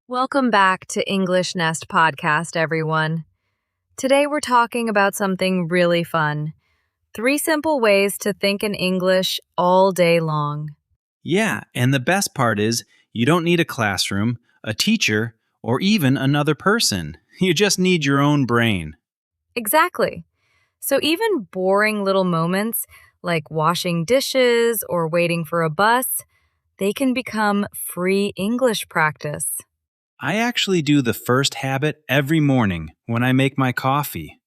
Welcome back to English Nest Podcast, everyone. Today we're talking about something really fun. 3 simple ways to think in English all day long. Yeah, and the best part is you don't need a classroom, a teacher, or even another person. You just need your own brain. Exactly. So even boring little moments like washing dishes or waiting for a bus, they can become free English practice. I actually do the first habit every morning when I make my coffee.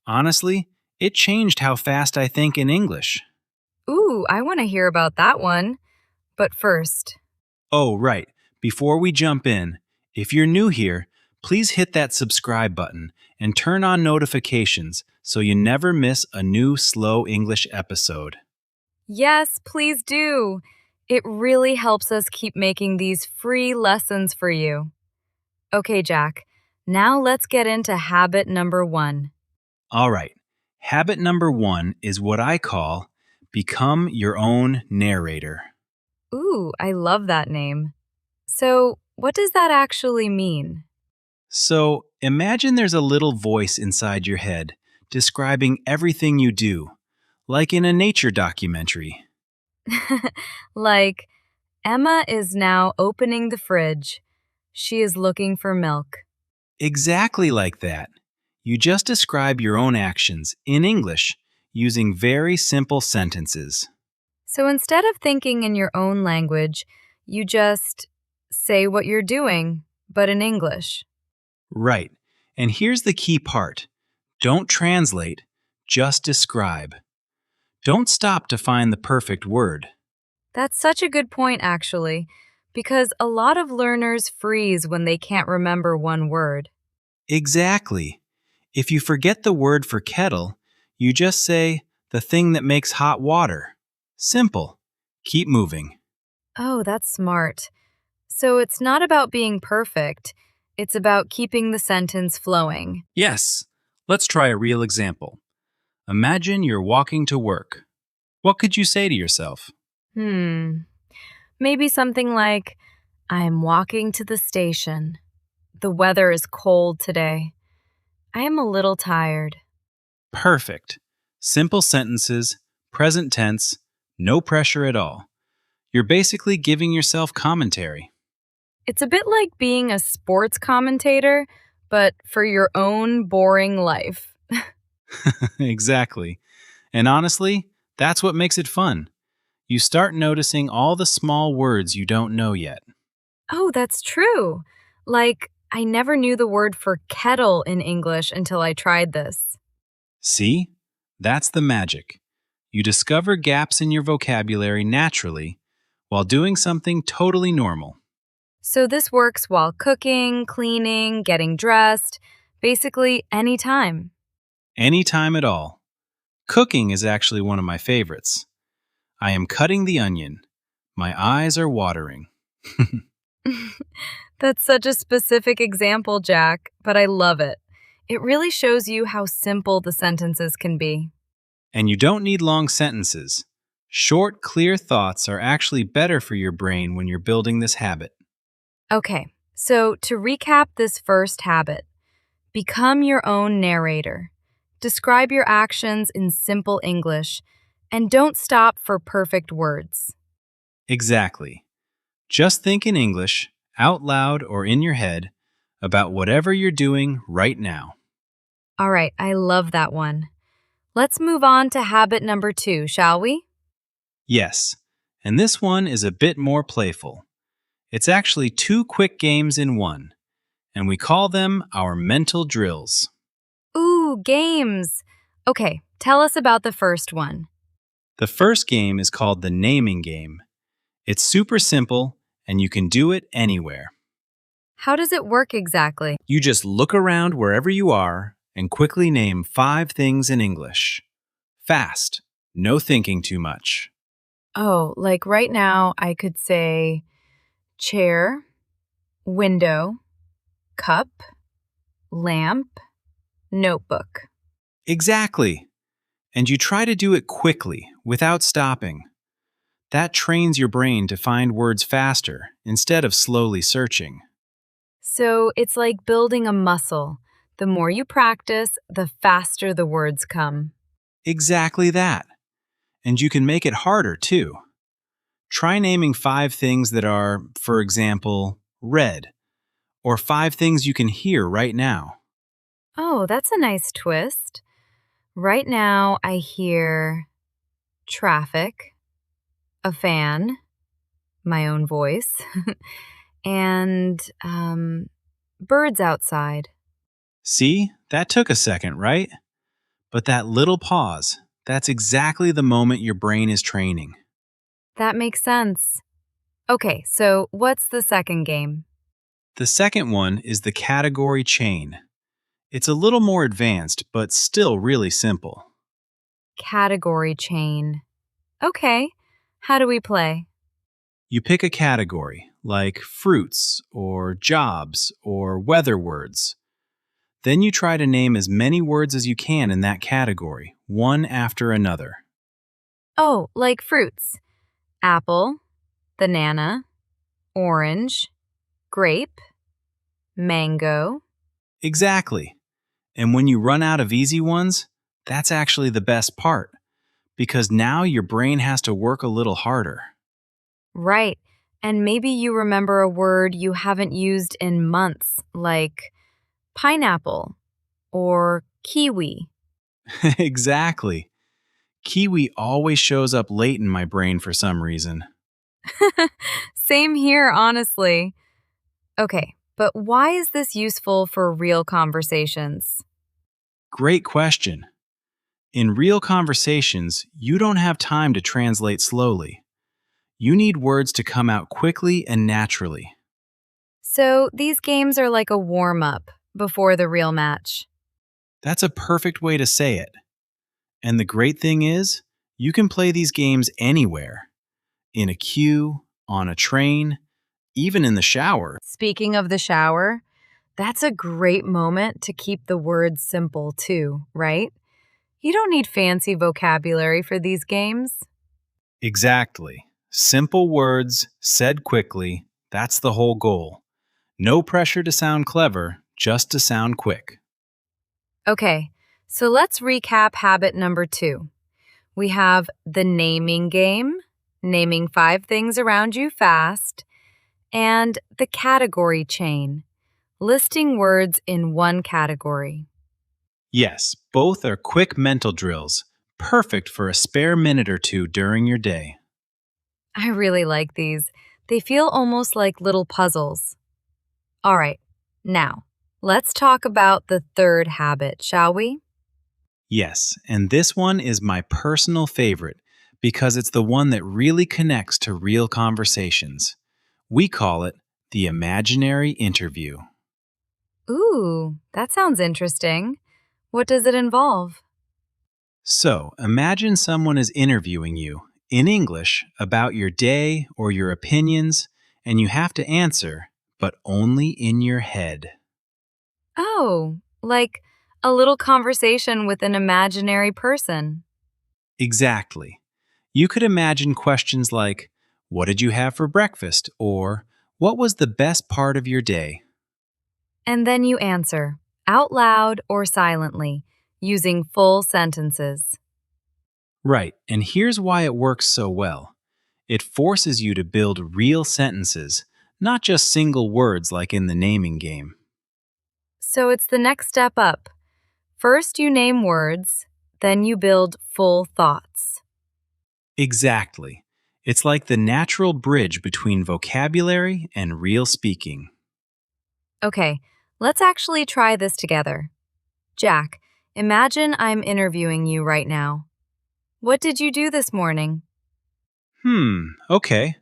Honestly, it changed how fast I think in English. Ooh, I want to hear about that one. But first, Oh, right. Before we jump in, if you're new here, please hit that subscribe button and turn on notifications so you never miss a new Slow English episode. yes, please do. It really helps us keep making these free lessons for you. Okay, Jack, now let's get into habit number 1. All right. Habit number 1 is what I call become your own narrator. Ooh, I love that name. So, what does that actually mean? So imagine there's a little voice inside your head describing everything you do, like in a nature documentary. Like, Emma is now opening the fridge. She is looking for milk. Exactly like that. You just describe your own actions in English using very simple sentences. So instead of thinking in your own language, you just say what you're doing, but in English. Right. And here's the key part. Don't translate, just describe. Don't stop to find the perfect word. That's such a good point, actually, because a lot of learners freeze when they can't remember one word. Exactly. If you forget the word for kettle, you just say the thing that makes hot water. Simple. Keep moving. Oh, that's smart. So it's not about being perfect, it's about keeping the sentence flowing. Yes. Let's try a real example. Imagine you're walking to work. What could you say to yourself? Hmm. Maybe something like, I'm walking to the station. The weather is cold today. I am a little tired. Perfect. Simple sentences, present tense, no pressure at all. You're basically giving yourself commentary. It's a bit like being a sports commentator, but for your own boring life. Exactly. And honestly, that's what makes it fun. You start noticing all the small words you don't know yet. Oh, that's true. Like, I never knew the word for kettle in English until I tried this. See? That's the magic. You discover gaps in your vocabulary naturally while doing something totally normal. So this works while cooking, cleaning, getting dressed, basically any time. Anytime at all. Cooking is actually one of my favorites. I am cutting the onion. My eyes are watering. That's such a specific example, Jack, but I love it. It really shows you how simple the sentences can be. And you don't need long sentences. Short, clear thoughts are actually better for your brain when you're building this habit. Okay, so to recap this first habit, become your own narrator. Describe your actions in simple English, and don't stop for perfect words. Exactly. Just think in English, out loud or in your head, about whatever you're doing right now. All right, I love that one. Let's move on to habit number 2, shall we? Yes, and this one is a bit more playful. It's actually 2 quick games in one, and we call them our mental drills. Ooh, games. Okay, tell us about the first one. The first game is called the naming game. It's super simple, and you can do it anywhere. How does it work exactly? You just look around wherever you are and quickly name 5 things in English. Fast, no thinking too much. Oh, like right now, I could say chair, window, cup, lamp, notebook. Exactly. And you try to do it quickly, without stopping. That trains your brain to find words faster instead of slowly searching. So it's like building a muscle. The more you practice, the faster the words come. Exactly that. And you can make it harder too. Try naming 5 things that are, for example, red, or 5 things you can hear right now. Oh, that's a nice twist. Right now, I hear traffic, a fan, my own voice, and birds outside. See, that took a second, right? But that little pause, that's exactly the moment your brain is training. That makes sense. Okay, so what's the second game? The second one is the category chain. It's a little more advanced, but still really simple. Category chain. Okay, how do we play? You pick a category, like fruits, or jobs, or weather words. Then you try to name as many words as you can in that category, one after another. Oh, like fruits. Apple, banana, orange, grape, mango. Exactly. And when you run out of easy ones, that's actually the best part, because now your brain has to work a little harder. Right. And maybe you remember a word you haven't used in months, like pineapple or kiwi. Exactly. Kiwi always shows up late in my brain for some reason. Same here, honestly. Okay, but why is this useful for real conversations? Great question. In real conversations, you don't have time to translate slowly. You need words to come out quickly and naturally. So these games are like a warm up before the real match. That's a perfect way to say it. And the great thing is, you can play these games anywhere, in a queue, on a train, even in the shower. Speaking of the shower, that's a great moment to keep the words simple too, right? You don't need fancy vocabulary for these games. Exactly. Simple words, said quickly, that's the whole goal. No pressure to sound clever, just to sound quick. Okay, so let's recap habit number 2. We have the naming game, naming 5 things around you fast, and the category chain, listing words in one category. Yes, both are quick mental drills, perfect for a spare minute or two during your day. I really like these. They feel almost like little puzzles. All right, now let's talk about the third habit, shall we? Yes, and this one is my personal favorite because it's the one that really connects to real conversations. We call it the imaginary interview. Ooh, that sounds interesting. What does it involve? So, imagine someone is interviewing you in English about your day or your opinions, and you have to answer, but only in your head. Oh, like a little conversation with an imaginary person. Exactly. You could imagine questions like, "What did you have for breakfast?" or "What was the best part of your day?" And then you answer, out loud or silently, using full sentences. Right, and here's why it works so well. It forces you to build real sentences, not just single words like in the naming game. So it's the next step up. First, you name words, then you build full thoughts. Exactly. It's like the natural bridge between vocabulary and real speaking. Okay, let's actually try this together. Jack, imagine I'm interviewing you right now. What did you do this morning? Okay.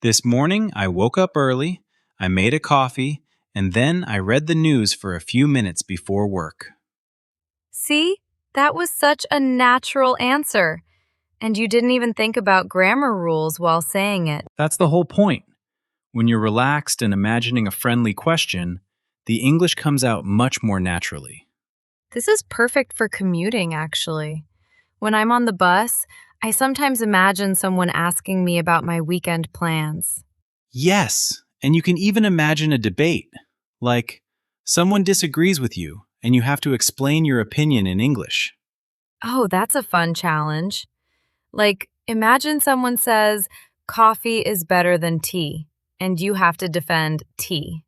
This morning I woke up early, I made a coffee, and then I read the news for a few minutes before work. See, that was such a natural answer. And you didn't even think about grammar rules while saying it. That's the whole point. When you're relaxed and imagining a friendly question, the English comes out much more naturally. This is perfect for commuting, actually. When I'm on the bus, I sometimes imagine someone asking me about my weekend plans. Yes, and you can even imagine a debate. Like, someone disagrees with you, and you have to explain your opinion in English. Oh, that's a fun challenge. Like, imagine someone says, coffee is better than tea, and you have to defend tea.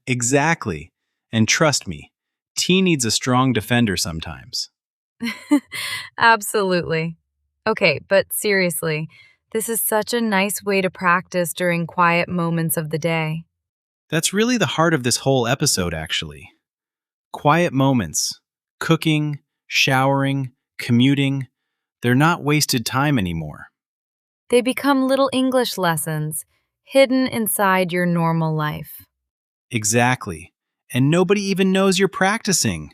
Exactly. And trust me, tea needs a strong defender sometimes. Absolutely. Okay, but seriously, this is such a nice way to practice during quiet moments of the day. That's really the heart of this whole episode, actually. Quiet moments, cooking, showering, commuting, they're not wasted time anymore. They become little English lessons hidden inside your normal life. Exactly. And nobody even knows you're practicing.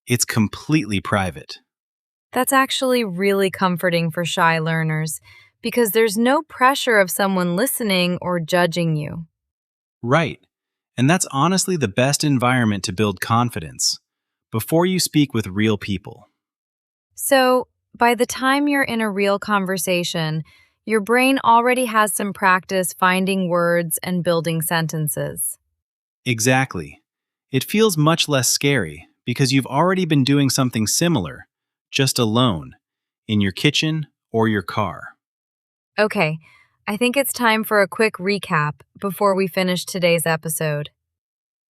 It's completely private. That's actually really comforting for shy learners because there's no pressure of someone listening or judging you. Right. And that's honestly the best environment to build confidence before you speak with real people. So, by the time you're in a real conversation, your brain already has some practice finding words and building sentences. Exactly. It feels much less scary because you've already been doing something similar, just alone, in your kitchen or your car. Okay, I think it's time for a quick recap before we finish today's episode.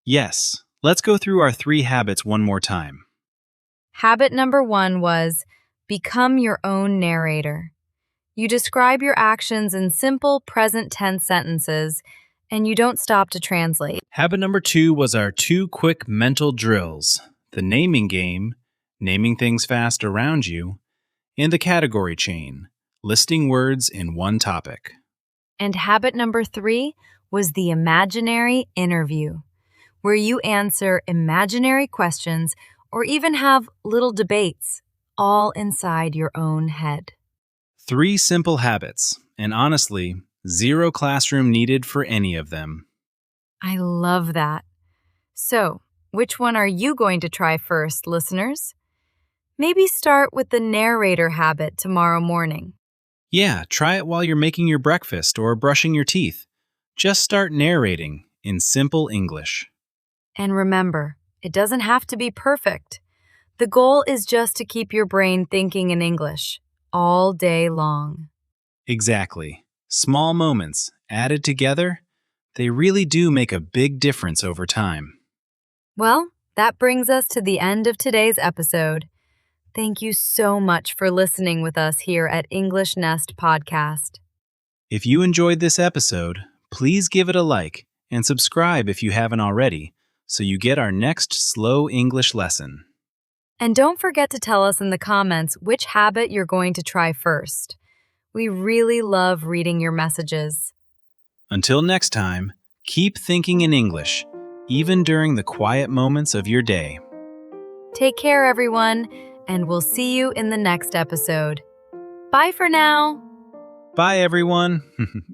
Yes, let's go through our 3 habits one more time. Habit number 1 was become your own narrator. You describe your actions in simple present tense sentences, and you don't stop to translate. Habit number 2 was our 2 quick mental drills: the naming game, naming things fast around you, and the category chain, listing words in one topic. And habit number 3 was the imaginary interview, where you answer imaginary questions or even have little debates, all inside your own head. 3 simple habits, and honestly, zero classroom needed for any of them. I love that. So, which one are you going to try first, listeners? Maybe start with the narrator habit tomorrow morning. Yeah, try it while you're making your breakfast or brushing your teeth. Just start narrating in simple English. And remember, it doesn't have to be perfect. The goal is just to keep your brain thinking in English all day long. Exactly. Small moments, added together, they really do make a big difference over time. Well, that brings us to the end of today's episode. Thank you so much for listening with us here at English Nest Podcast. If you enjoyed this episode, please give it a like and subscribe if you haven't already so you get our next slow English lesson. And don't forget to tell us in the comments which habit you're going to try first. We really love reading your messages. Until next time, keep thinking in English, even during the quiet moments of your day. Take care, everyone, and we'll see you in the next episode. Bye for now. Bye, everyone.